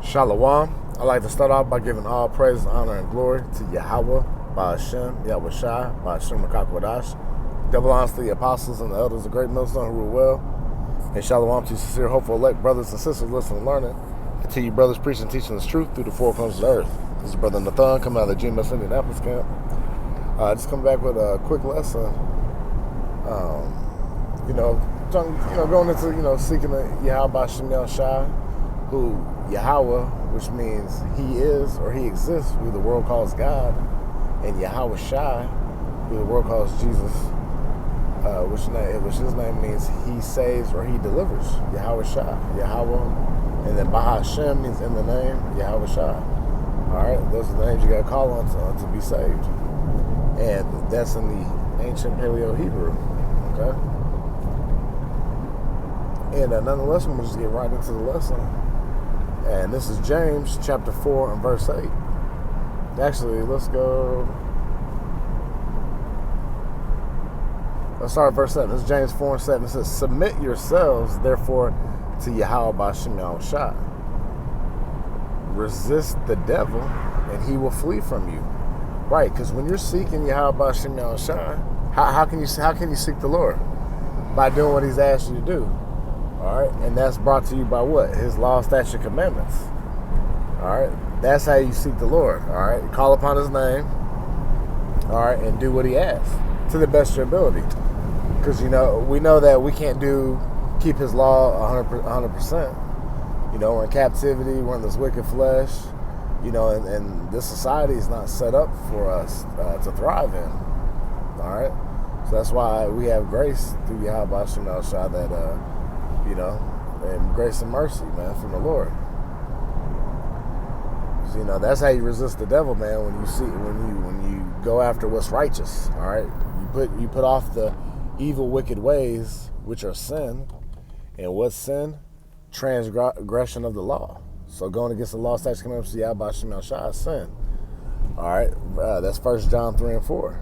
Shalom. I'd like to start off by giving all praise, honor, and glory to Yahawah Bahasham Yahawashi, Bahasham Yahawashi. Double honors to the apostles and the elders of Great Millstone who rule well. And shalom to sincere, hopeful, elect brothers and sisters listening and learning. And to you brothers preaching and teaching this truth through the four corners of the earth. This is Brother Nathan coming out of the GMS Indianapolis camp. Just come back with a quick lesson. Going into, seeking the Yahawah Bahasham Yahawashi, who Yahawah, which means he is or he exists, who the world calls God, and Yahawashi, who the world calls Jesus, which his name means he saves or he delivers. Yahawashi, Yahawah, and then Bahasham means in the name, Yahawashi. All right, those are the names you got to call on to be saved, and that's in the ancient Paleo Hebrew. Okay, and nonetheless, we'll just get right into the lesson. And this is James chapter 4 and verse 8. Actually, let's start at verse 7. This is James 4 and 7. It says, "Submit yourselves, therefore, to Yahawah Bahasham Yahawashi. Resist the devil, and he will flee from you." Right, because when you're seeking Yahawah Bahasham Yahawashi, how can you seek the Lord? By doing what he's asked you to do. All right, and that's brought to you by what? His law, statute, commandments. All right, that's how you seek the Lord. All right, call upon his name. All right, and do what he asks to the best of your ability. Because we know that we can't keep his law 100%. We're in captivity. We're in this wicked flesh. And this society is not set up for us to thrive in. All right, so that's why we have grace through Yahawah Bahasham Yahawashi that. And grace and mercy, man, from the Lord. So, that's how you resist the devil, man. When you go after what's righteous. All right, you put off the evil, wicked ways, which are sin. And what's sin? Transgression of the law. So going against the law, statutes, commandments, Yahawah Bahasham Yahawashi is sin. All right, that's 1 John 3 and 4.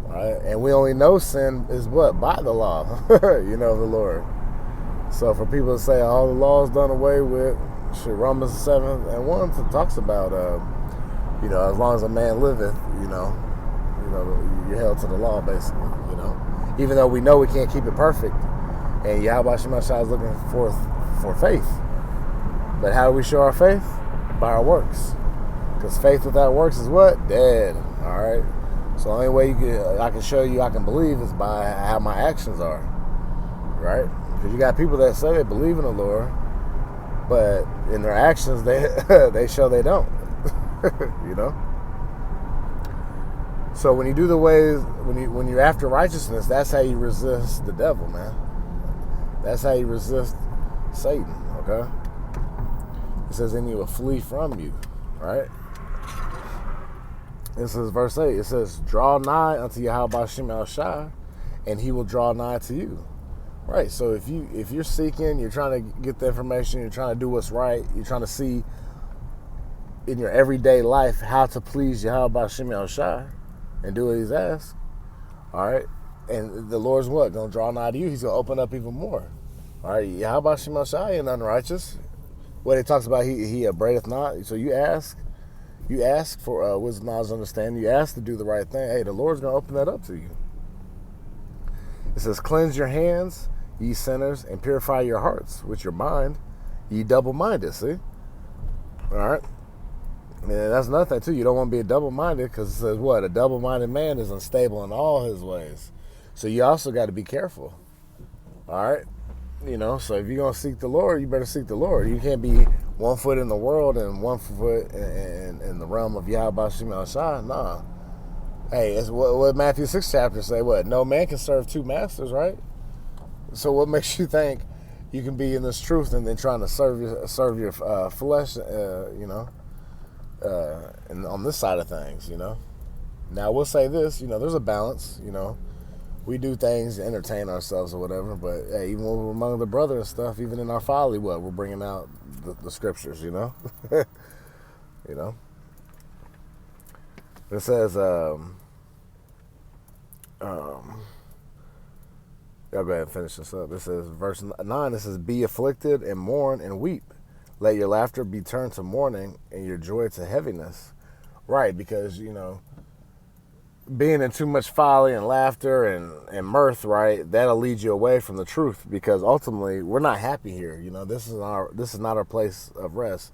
All right, and we only know sin is what? By the law, the Lord. So for people to say all the law is done away with, Romans 7 and 1 talks about, as long as a man liveth, you're held to the law, basically, Even though we know we can't keep it perfect, and Yahawah Bahasham Yahawashi is looking for faith. But how do we show our faith? By our works. Because faith without works is what? Dead. All right. So the only way I can show you I can believe is by how my actions are. Right? Because you got people that say they believe in the Lord, but in their actions they show they don't. So when you do the ways, when you're after righteousness, that's how you resist the devil, man. That's how you resist Satan, okay? It says, and he will flee from you, right? This is verse 8. It says, "Draw nigh unto Yahawah Bahasham Yahawashi, and he will draw nigh to you." Right. So if you're seeking, you're trying to get the information, you're trying to do what's right, you're trying to see in your everyday life how to please Yahawah Bahasham Yahawashi and do what he's asked. All right. And the Lord's what? Gonna draw nigh to you. He's gonna open up even more. All right. Yahawah Bahasham Yahawashi ain't unrighteous. What it talks about, he upbraideth not. So you ask for wisdom, knowledge, understanding. You ask to do the right thing. Hey, the Lord's going to open that up to you. It says, "Cleanse your hands, ye sinners, and purify your hearts with your mind, ye double-minded." See? All right? And that's another thing, too. You don't want to be a double-minded because it says what? A double-minded man is unstable in all his ways. So you also got to be careful. All right? So if you're going to seek the Lord, you better seek the Lord. You can't be 1 foot in the world and 1 foot in the realm of Yahawah Bahasham Yahawashi. Nah. Hey, it's what Matthew 6 chapter say. What? No man can serve two masters, right? So what makes you think you can be in this truth and then trying to serve your flesh, and on this side of things, Now, we'll say this, there's a balance, We do things to entertain ourselves or whatever, but hey, even when we're among the brothers and stuff, even in our folly, we're bringing out the scriptures, It says, I'll go ahead and finish this up. It says, verse 9, it says, "Be afflicted and mourn and weep. Let your laughter be turned to mourning and your joy to heaviness. Right, because, being in too much folly and laughter and mirth, right, that'll lead you away from the truth, because ultimately we're not happy here. This is not our place of rest.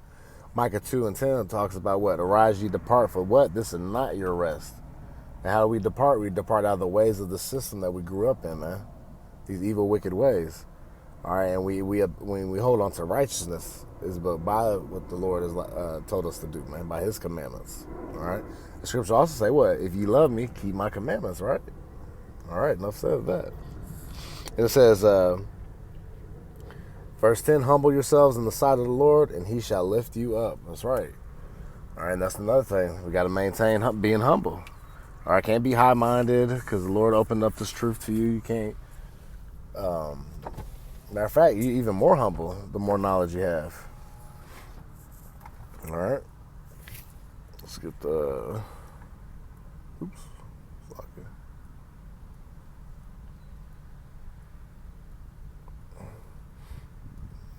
Micah 2:10 talks about what? Arise ye, depart, for what? This is not your rest. And how do we depart? We depart out of the ways of the system that we grew up in, man. These evil, wicked ways. All right, and when we hold on to righteousness, is but by what the Lord has told us to do, man, by His commandments. All right, the scripture also say, what? If you love me, keep my commandments, right? All right, enough said of that. And it says, verse 10, humble yourselves in the sight of the Lord, and He shall lift you up. That's right. All right, and that's another thing. We got to maintain being humble. All right, can't be high-minded, because the Lord opened up this truth to you. You can't. Matter of fact, you're even more humble the more knowledge you have. All right. Let's get the. Oops. Lock it.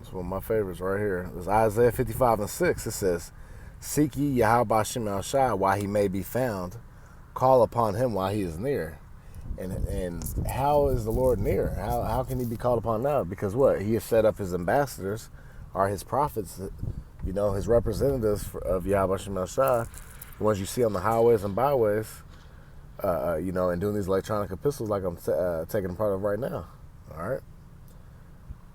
It's one of my favorites right here. It's Isaiah 55:6. It says, seek ye Yahawah Bahasham Yahawashi while He may be found. Call upon Him while He is near. And how is the Lord near? How can He be called upon now? Because what? He has set up His ambassadors, or His prophets, His representatives of Yahawah Bahasham Yahawashi, the ones you see on the highways and byways, and doing these electronic epistles like I'm taking part of right now. All right.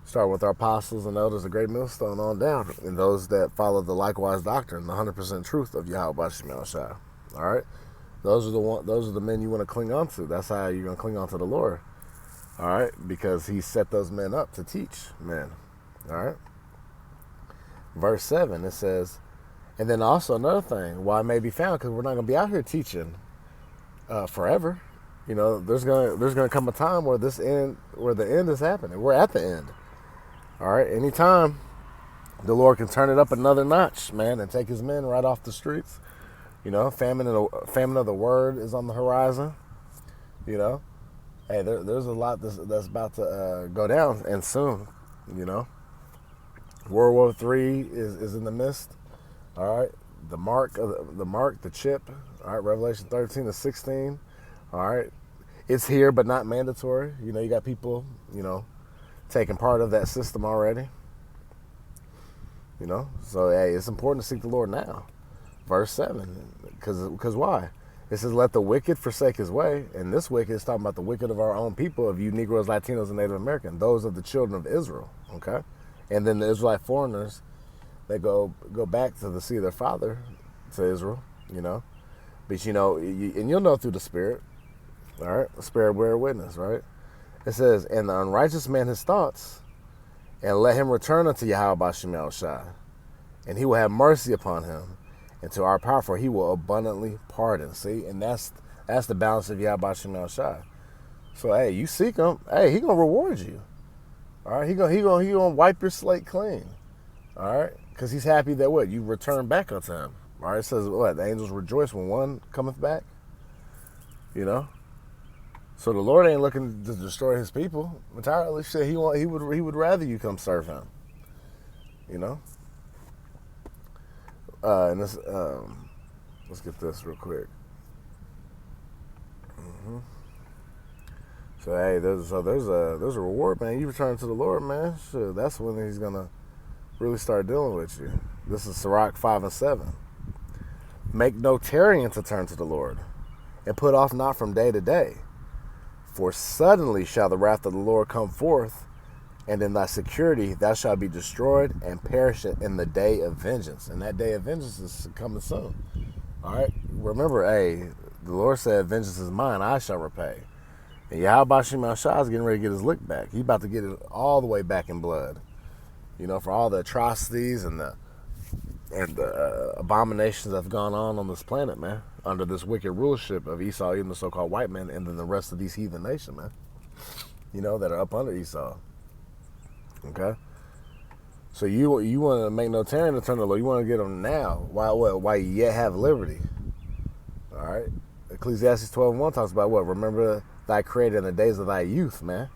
Starting with our apostles and elders, the great millstone on down, and those that follow the likewise doctrine, the 100% truth of Yahawah Bahasham Yahawashi. All right. Those are the men you want to cling on to. That's how you're going to cling on to the Lord. All right? Because He set those men up to teach men. All right? Verse 7, it says, and then also another thing, why it may be found, because we're not going to be out here teaching forever. There's going to come a time where the end is happening. We're at the end. All right? Anytime the Lord can turn it up another notch, man, and take His men right off the streets. Famine of the word is on the horizon. Hey, there's a lot that's about to go down, and soon. World War III is in the midst. All right, the chip. All right, Revelation 13-16. All right, it's here but not mandatory. You got people taking part of that system already. So hey, it's important to seek the Lord now. Verse 7, because why? It says, let the wicked forsake his way. And this wicked is talking about the wicked of our own people, of you Negroes, Latinos, and Native Americans, those of the children of Israel, okay? And then the Israelite foreigners, they go back to the seed of their father, to Israel, But, and you'll know through the Spirit, all right? The Spirit bear witness, right? It says, and the unrighteous man his thoughts, and let him return unto Yahawah Bahasham Yahawashi, and He will have mercy upon him. And to our power, for He will abundantly pardon. See, and that's the balance of Yahawah Bahasham Yahawashi. So hey, you seek Him, hey, He gonna reward you. All right, he gonna wipe your slate clean. All right, because He's happy that what you return back unto Him. All right, it says what the angels rejoice when one cometh back. So the Lord ain't looking to destroy His people entirely. Shit, He would rather you come serve Him. And this, let's get this real quick. So hey, there's a reward, man. You return to the Lord, man. Sure, that's when He's gonna really start dealing with you. This is Sirach 5:7. Make no tarrying to turn to the Lord, and put off not from day to day. For suddenly shall the wrath of the Lord come forth, and in thy security thou shalt be destroyed and perish in the day of vengeance. And that day of vengeance is coming soon. All right? Remember, hey, the Lord said, vengeance is mine, I shall repay. And Yahawah Bahasham Yahawashi is getting ready to get His lick back. He's about to get it all the way back in blood. For all the atrocities and the abominations that have gone on this planet, man, under this wicked rulership of Esau, even the so-called white man, and then the rest of these heathen nations, man, that are up under Esau. Okay, so you want to make no tarrying to turn to the Lord. You want to get them now, while you yet have liberty. All right, Ecclesiastes 12:1 talks about what? Remember thy Creator in the days of thy youth, man.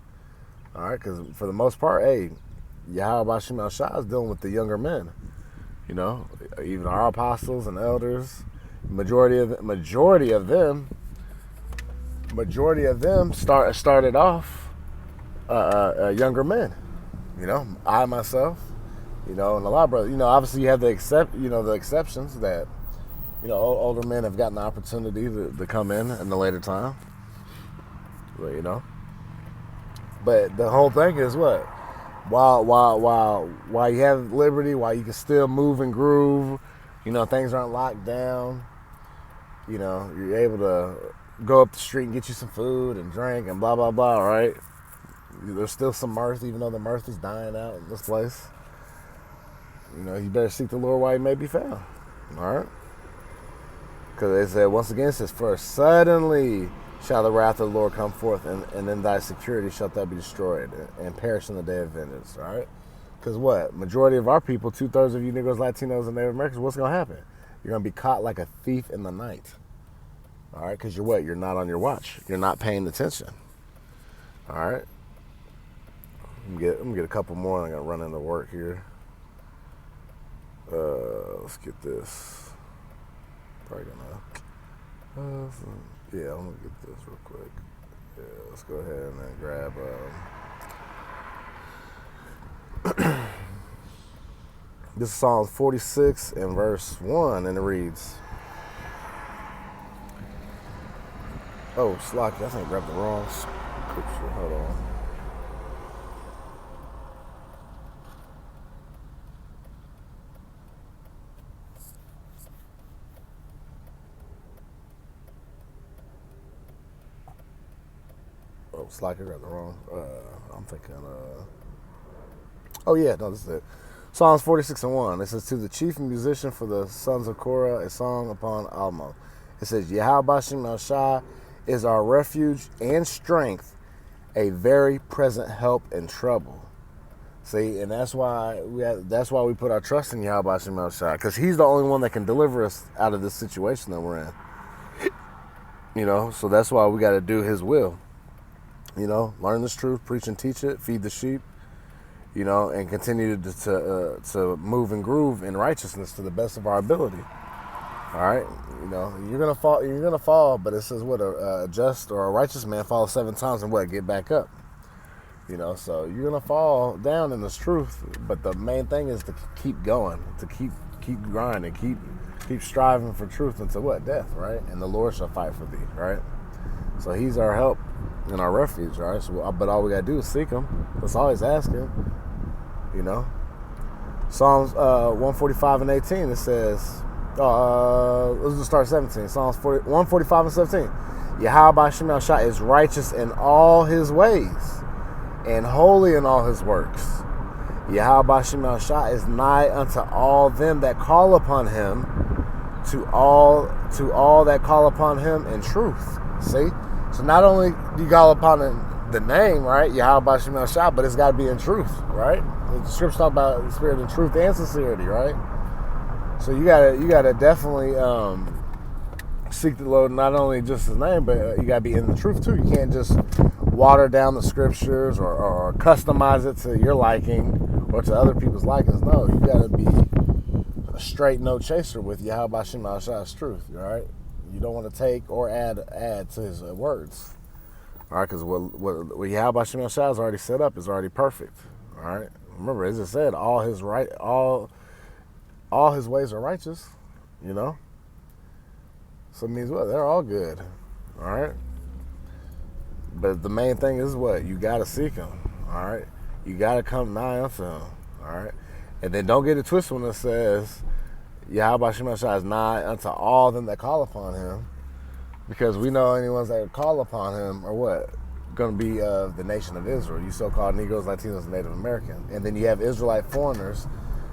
All right, because for the most part, hey, Yahawah Bahasham Yahawashi is dealing with the younger men. You know, even our apostles and elders, majority of them started off younger men. You know, I myself, you know, and a lot of brothers. You know, obviously you have the exceptions that, you know, older men have gotten the opportunity to come in the later time. But, you know, but the whole thing is what? While you have liberty, while you can still move and groove, you know, things aren't locked down. You know, you're able to go up the street and get you some food and drink and blah blah blah. Right? There's still some mirth, even though the mirth is dying out in this place. You know, you better seek the Lord while he may be found. All right? Because they said, once again, it says, for suddenly shall the wrath of the Lord come forth, and in thy security shalt thou be destroyed and perish in the day of vengeance. All right? Because what? Majority of our people, 2/3 of you Negroes, Latinos, and Native Americans, what's going to happen? You're going to be caught like a thief in the night. All right? Because you're what? You're not on your watch. You're not paying attention. All right? Let me get a couple more, and I'm going to run into work here. Let's get this. Probably gonna. Yeah, I'm gonna get this real quick. Yeah, let's go ahead and then grab. This is Psalm 46 and verse 1, and it reads. Oh, Slocky, I think I grabbed the wrong scripture. Hold on. Oh, Slack, I got the wrong. I'm thinking. Oh yeah, no, this is it. Psalms 46 and 1. It says, to the chief musician for the sons of Korah, a song upon Alma. It says, Yahawah Bahasham Yahawashi is our refuge and strength, a very present help in trouble. See, and that's why we put our trust in Yahawah Bahasham Yahawashi, because he's the only one that can deliver us out of this situation that we're in. You know, so that's why we got to do his will. You know, learn this truth, preach and teach it, feed the sheep, you know, and continue to move and groove in righteousness to the best of our ability. All right, you know, you're gonna fall, but it says what a just or a righteous man falls 7 times and what, get back up. You know, so you're gonna fall down in this truth, but the main thing is to keep going, to keep grinding, keep striving for truth until what, death, right? And the Lord shall fight for thee, right? So he's our help and our refuge, right? So, but all we gotta do is seek him. That's all he's asking, you know. Psalms 145 and 18, it says, let's just start 17. Psalms 145 and 17. Yahawah Bahasham Yahawashi is righteous in all his ways and holy in all his works. Yahawah Bahasham Yahawashi is nigh unto all them that call upon him, to all that call upon him in truth. See? So not only do you call upon the name, right, Yahawah Bahasham Yahawashi, but it's got to be in truth, right? The scriptures talk about the spirit in truth and sincerity, right? So you gotta definitely seek the Lord, not only just his name, but you gotta be in the truth too. You can't just water down the scriptures or customize it to your liking or to other people's likings. No, you gotta be a straight no chaser with Yahawah Bahasham Yahawashi's truth, all right? You don't want to take or add to his words, all right? Because what Yahawah Bahasham Yahawashi is already set up is already perfect, all right? Remember, as it said, all his ways are righteous, you know. So it means what? They're all good, all right? But the main thing is what? You got to seek him, all right? You got to come nigh unto him, all right? And then don't get it twisted when it says, Yahawah Bahasham Yahawashi is nigh unto all them that call upon him, because we know any ones that call upon him are what? Going to be of the nation of Israel. You so-called Negroes, Latinos, and Native American. And then you have Israelite foreigners,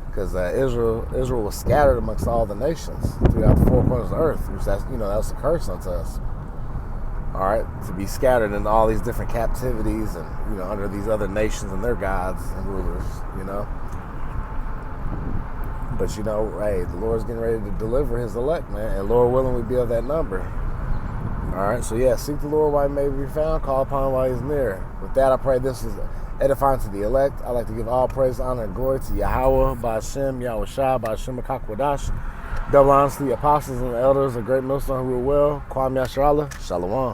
because Israel was scattered amongst all the nations throughout the 4 corners of the earth, which that was a curse unto us. All right, to be scattered in all these different captivities and, you know, under these other nations and their gods and rulers, you know. But, you know, hey, the Lord's getting ready to deliver his elect, man. And Lord willing, we be of that number. All right, so yeah, seek the Lord while he may be found. Call upon him while he's near. With that, I pray this is edifying to the elect. I like to give all praise, honor, and glory to Yahawah Bahasham Yahawashi, Bahasham Yahawashi. Double honors to the apostles and the elders, a great millstone who rule well. Kwam Yasharallah. Shalom.